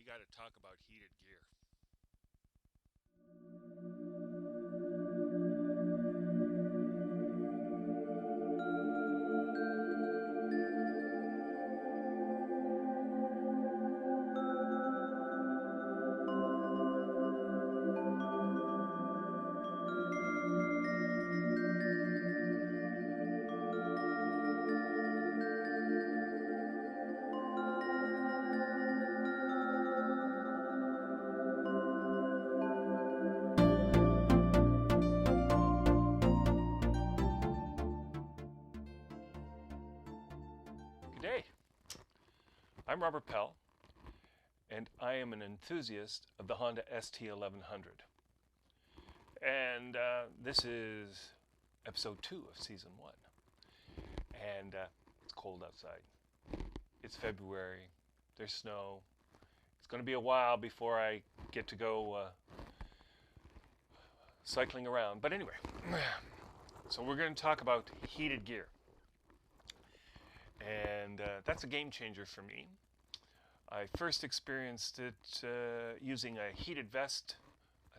got to talk about heated gear. Good day. I'm Robert Pell, and I am an enthusiast of the Honda ST1100. And this is episode 2 of season 1. And it's cold outside. It's February. There's snow. It's going to be a while before I get to go cycling around. But anyway, so we're going to talk about heated gear. And that's a game changer for me. I first experienced it using a heated vest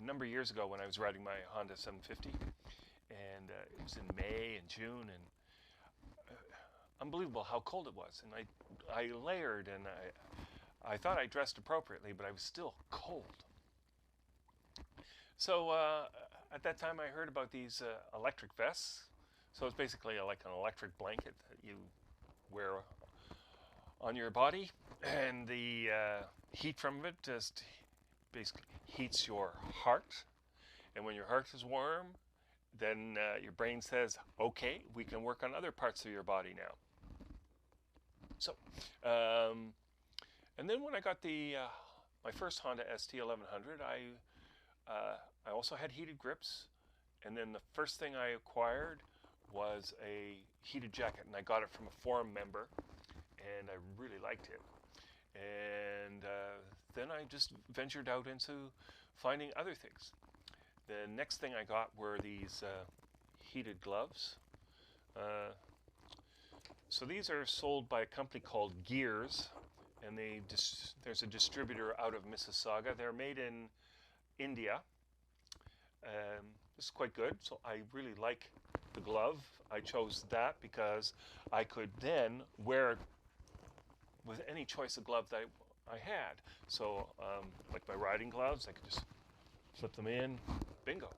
a number of years ago when I was riding my Honda 750. And it was in May and June, and unbelievable how cold it was. And I layered, and I thought I dressed appropriately, but I was still cold. So at that time I heard about these electric vests. So it's basically like an electric blanket that you wear on your body, and the heat from it just basically heats your heart. And when your heart is warm, then your brain says, okay, we can work on other parts of your body now. So, and then when I got the my first Honda ST1100, I also had heated grips, and then the first thing I acquired was a heated jacket, and I got it from a forum member, and I really liked it. And then I just ventured out into finding other things. The next thing I got were these heated gloves. So these are sold by a company called Gears, and there's a distributor out of Mississauga. They're made in India. This is quite good, so I really like the glove. I chose that because I could then wear it with any choice of glove that I had. So like my riding gloves, I could just flip them in, bingo.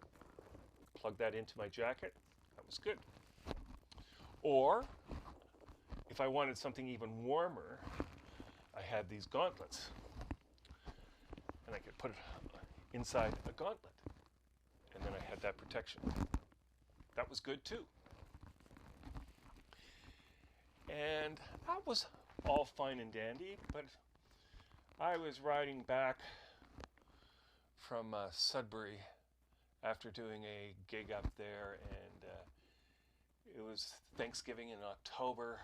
Plug that into my jacket, that was good. Or if I wanted something even warmer, I had these gauntlets, and I could put it inside a gauntlet, and then I had that protection. That was good too. And that was all fine and dandy, but I was riding back from Sudbury after doing a gig up there, and it was Thanksgiving in October,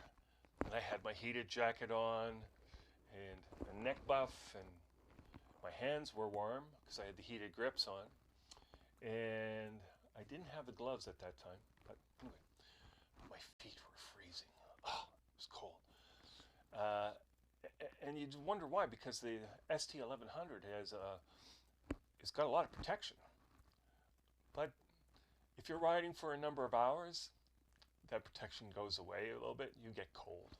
and I had my heated jacket on and a neck buff, and my hands were warm because I had the heated grips on, and I didn't have the gloves at that time, but anyway, my feet were freezing. Oh, it was cold. And you'd wonder why, because the ST1100 it's got a lot of protection. But if you're riding for a number of hours, that protection goes away a little bit. You get cold.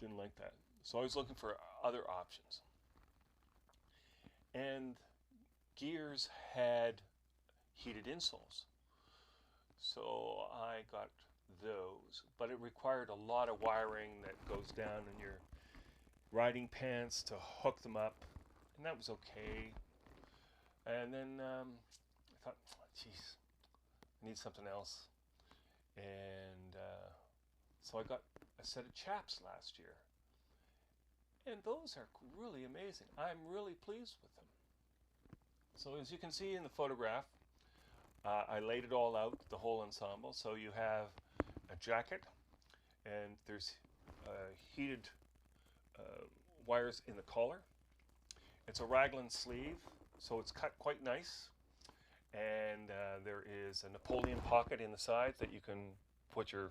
Didn't like that. So I was looking for other options. And Gears had heated insoles. So I got those. But it required a lot of wiring that goes down in your riding pants to hook them up. And that was okay. And then I thought, geez, I need something else. And so I got a set of Chaps last year. And those are really amazing. I'm really pleased with them. So as you can see in the photograph, I laid it all out, the whole ensemble. So you have a jacket, and there's heated wires in the collar. It's a raglan sleeve, so it's cut quite nice. And there is a Napoleon pocket in the side that you can put your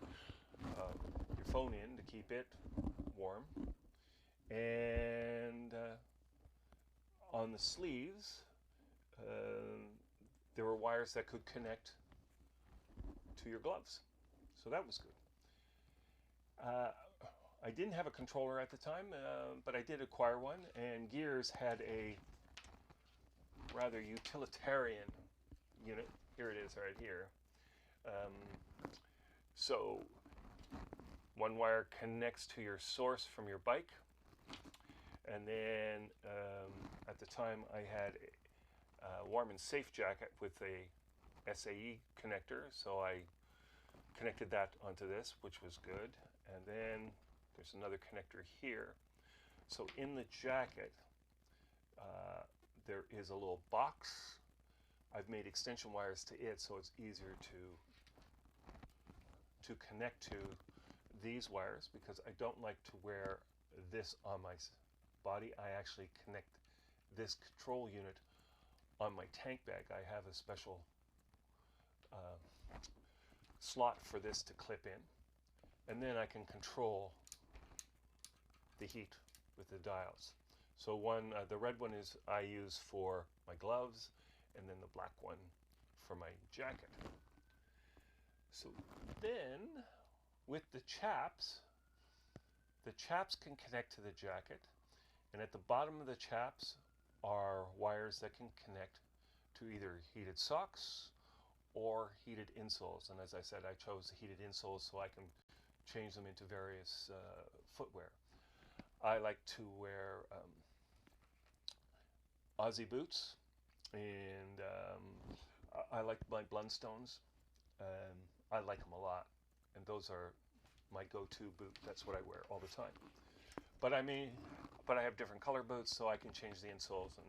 phone in to keep it warm. And on the sleeves, there were wires that could connect to your gloves. So that was good. I didn't have a controller at the time, but I did acquire one, and Gears had a rather utilitarian unit. Here it is right here. So one wire connects to your source from your bike, and then at the time I had a warm and safe jacket with a SAE connector, so I connected that onto this, which was good. And then there's another connector here. So in the jacket, there is a little box. I've made extension wires to it, so it's easier to connect to these wires, because I don't like to wear this on my body. I actually connect this control unit on my tank bag. I have a special slot for this to clip in, and then I can control the heat with the dials. So the red one is I use for my gloves, and then the black one for my jacket. So then with the chaps can connect to the jacket, and at the bottom of the chaps are wires that can connect to either heated socks or heated insoles. And as I said, I chose the heated insoles so I can change them into various footwear. I like to wear Aussie boots, and I like my Blundstones. I like them a lot, and those are my go-to boot. That's what I wear all the time. But I have different color boots, so I can change the insoles and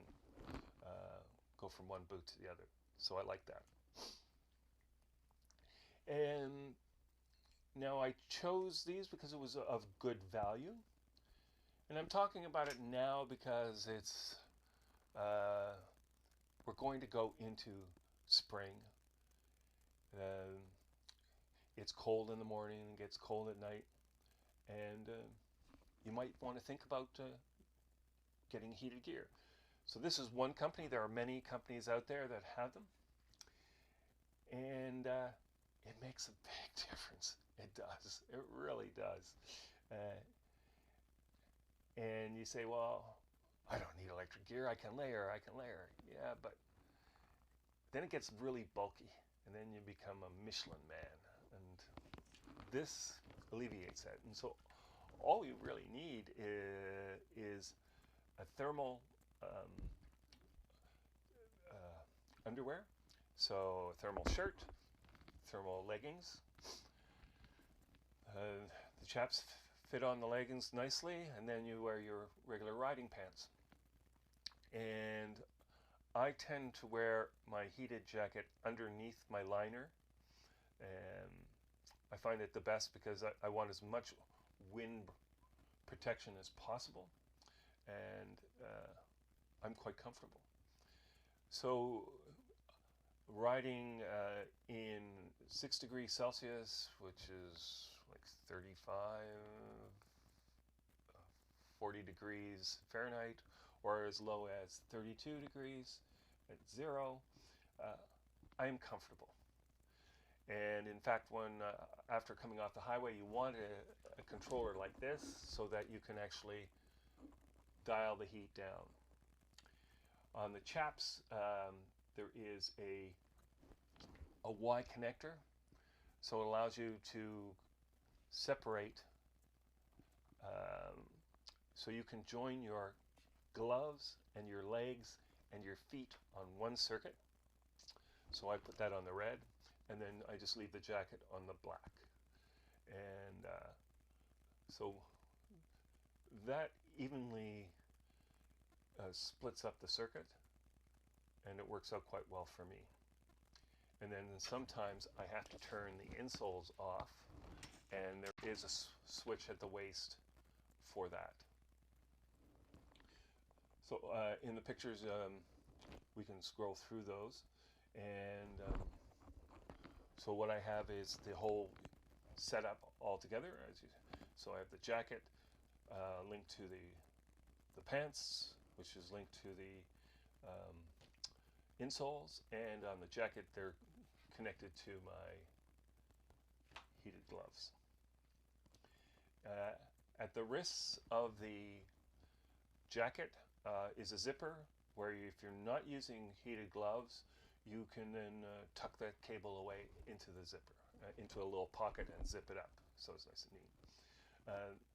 go from one boot to the other. So I like that. And now I chose these because it was of good value. And I'm talking about it now because it's we're going to go into spring. It's cold in the morning, it gets cold at night, and you might want to think about getting heated gear. So this is one company. There are many companies out there that have them, and it makes a big difference. It does. It really does. And you say, well, I don't need electric gear. I can layer. Yeah, but then it gets really bulky, and then you become a Michelin man. And this alleviates that. And so all you really need is a thermal underwear. So a thermal shirt, thermal leggings. The chaps fit on the leggings nicely, and then you wear your regular riding pants. And I tend to wear my heated jacket underneath my liner, and I find it the best because I want as much wind protection as possible, and I'm quite comfortable. So riding in 6 degrees Celsius, which is like 35, 40 degrees Fahrenheit, or as low as 32 degrees at 0, I am comfortable. And in fact, after coming off the highway, you want a controller like this so that you can actually dial the heat down. On the chaps, there is a Y connector, so it allows you to separate, so you can join your gloves and your legs and your feet on one circuit. So I put that on the red, and then I just leave the jacket on the black. And so that evenly splits up the circuit, and it works out quite well for me. And then sometimes I have to turn the insoles off, and there is a switch at the waist for that. So in the pictures, we can scroll through those, and so what I have is the whole setup all together. So I have the jacket linked to the pants, which is linked to the insoles, and on the jacket they're connected to my heated gloves. At the wrists of the jacket is a zipper where if you're not using heated gloves, you can then tuck that cable away into the zipper, into a little pocket, and zip it up, so it's nice and neat.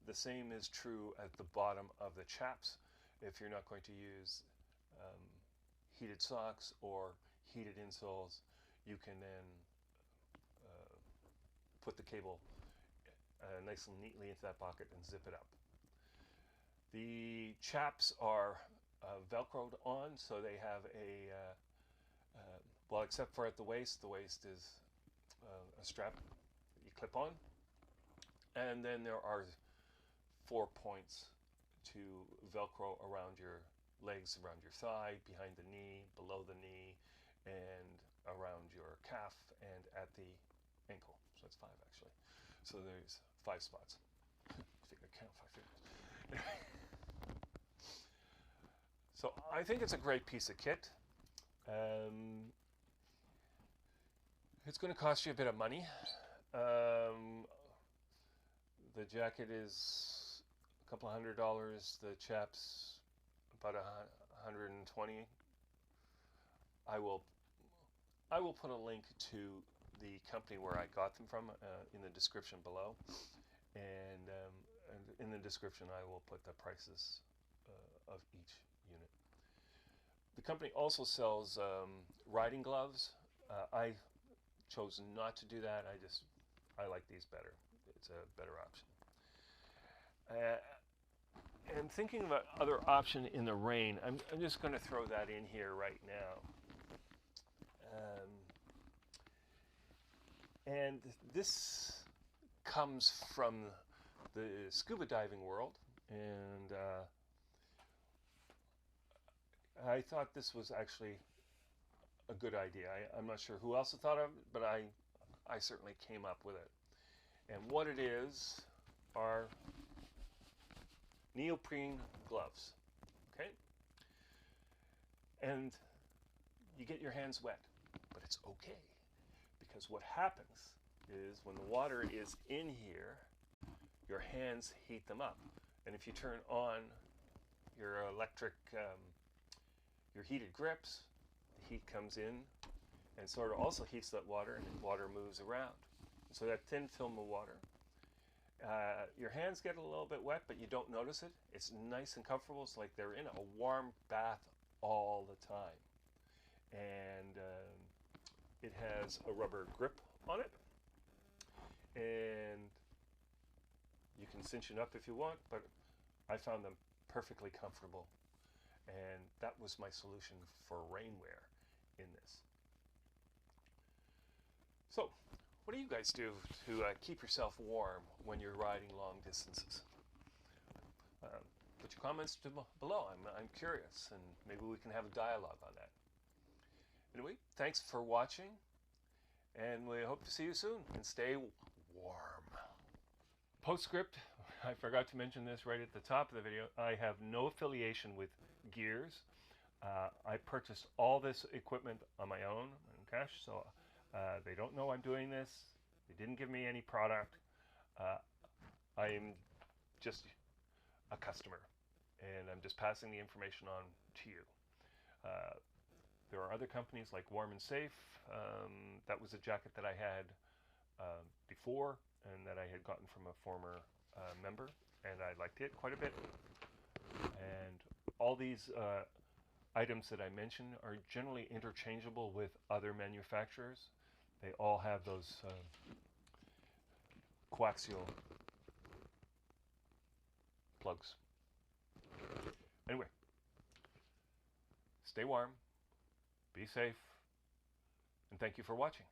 The same is true at the bottom of the chaps. If you're not going to use heated socks or heated insoles, you can then put the cable nice and neatly into that pocket and zip it up. The chaps are velcroed on, so they have a well, except for at the waist is a strap that you clip on, and then there are 4 points to velcro around your legs, around your thigh, behind the knee, below the knee, and around your calf and at the ankle. So that's 5 actually. So there's 5 spots. I think I count 5 fingers. So I think it's a great piece of kit. It's going to cost you a bit of money. The jacket is a couple $100. The chaps about $120. I will put a link to the company where I got them from in the description below, and in the description I will put the prices of each unit. The company also sells riding gloves. I chose not to do that. I like these better. It's a better option. And thinking about other option in the rain, I'm just going to throw that in here right now. And this comes from the scuba diving world, and I thought this was actually a good idea. I'm not sure who else thought of it, but I certainly came up with it. And what it is are neoprene gloves, okay? And you get your hands wet, but it's okay, because what happens is when the water is in here, your hands heat them up. And if you turn on your electric, your heated grips, the heat comes in and sort of also heats that water, and the water moves around. So that thin film of water, your hands get a little bit wet, but you don't notice it. It's nice and comfortable. It's like they're in a warm bath all the time. And it has a rubber grip on it, and you can cinch it up if you want, but I found them perfectly comfortable, and that was my solution for rainwear in this. So, what do you guys do to keep yourself warm when you're riding long distances? Put your comments below. I'm curious, and maybe we can have a dialogue on that. Anyway, thanks for watching, and we hope to see you soon, and stay warm. Postscript, I forgot to mention this right at the top of the video. I have no affiliation with Gears. I purchased all this equipment on my own in cash, so they don't know I'm doing this. They didn't give me any product. I am just a customer, and I'm just passing the information on to you. There are other companies like Warm and Safe. That was a jacket that I had before, and that I had gotten from a former member, and I liked it quite a bit. And all these items that I mentioned are generally interchangeable with other manufacturers. They all have those coaxial plugs. Anyway, stay warm, be safe, and thank you for watching.